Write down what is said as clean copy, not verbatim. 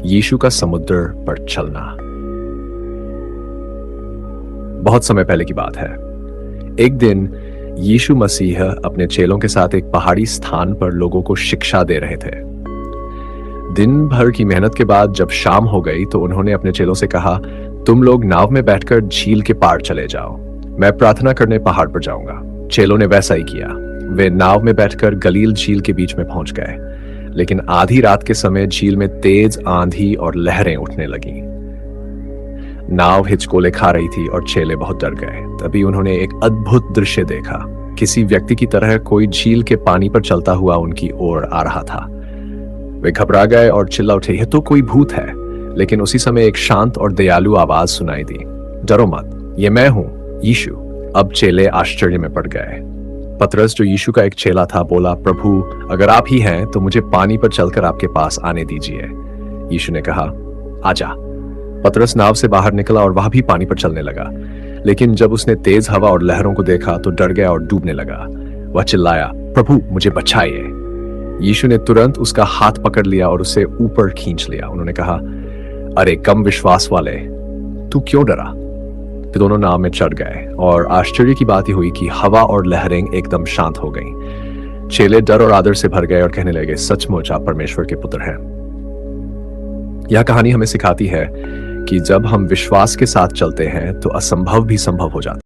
यीशु का समुद्र पर चलना। बहुत समय पहले की बात है। एक दिन यीशु मसीह अपने चेलों के साथ एक पहाड़ी स्थान पर लोगों को शिक्षा दे रहे थे। दिन भर की मेहनत के बाद जब शाम हो गई तो उन्होंने अपने चेलों से कहा, तुम लोग नाव में बैठकर झील के पार चले जाओ, मैं प्रार्थना करने पहाड़ पर जाऊंगा। चेलों ने वैसा ही किया। वे नाव में बैठकर गलील झील के बीच में पहुंच गए, लेकिन आधी रात के समय झील में तेज आंधी और लहरें उठने लगी। नाव हिचकोले खा रही थी और चेले बहुत डर गए। तभी उन्होंने एक अद्भुत दृश्य देखा। किसी व्यक्ति की तरह कोई झील के पानी पर चलता हुआ उनकी ओर आ रहा था। वे घबरा गए और चिल्ला उठे, यह तो कोई भूत है। लेकिन उसी समय एक शांत और दयालु आवाज सुनाई दी, डरो मत, ये मैं हूं, यीशु। अब चेले आश्चर्य में पड़ गए। पतरस, जो यीशु का एक चेला था, बोला, प्रभु अगर आप ही हैं तो मुझे पानी पर चलकर आपके पास आने दीजिए। यीशु ने कहा, आजा। पतरस नाव से बाहर निकला और वह भी पानी पर चलने लगा। लेकिन जब उसने तेज हवा और लहरों को देखा तो डर गया और डूबने लगा। वह चिल्लाया, प्रभु मुझे बचाइए। यीशु ने तुरंत उसका हाथ पकड़ लिया और उसे ऊपर खींच लिया। उन्होंने कहा, अरे कम विश्वास वाले, तू क्यों डरा? फिर दोनों नाव में चढ़ गए और आश्चर्य की बात ही हुई कि हवा और लहरें एकदम शांत हो गईं। चेले डर और आदर से भर गए और कहने लगे, सचमुच आप परमेश्वर के पुत्र हैं। यह कहानी हमें सिखाती है कि जब हम विश्वास के साथ चलते हैं तो असंभव भी संभव हो जाता है।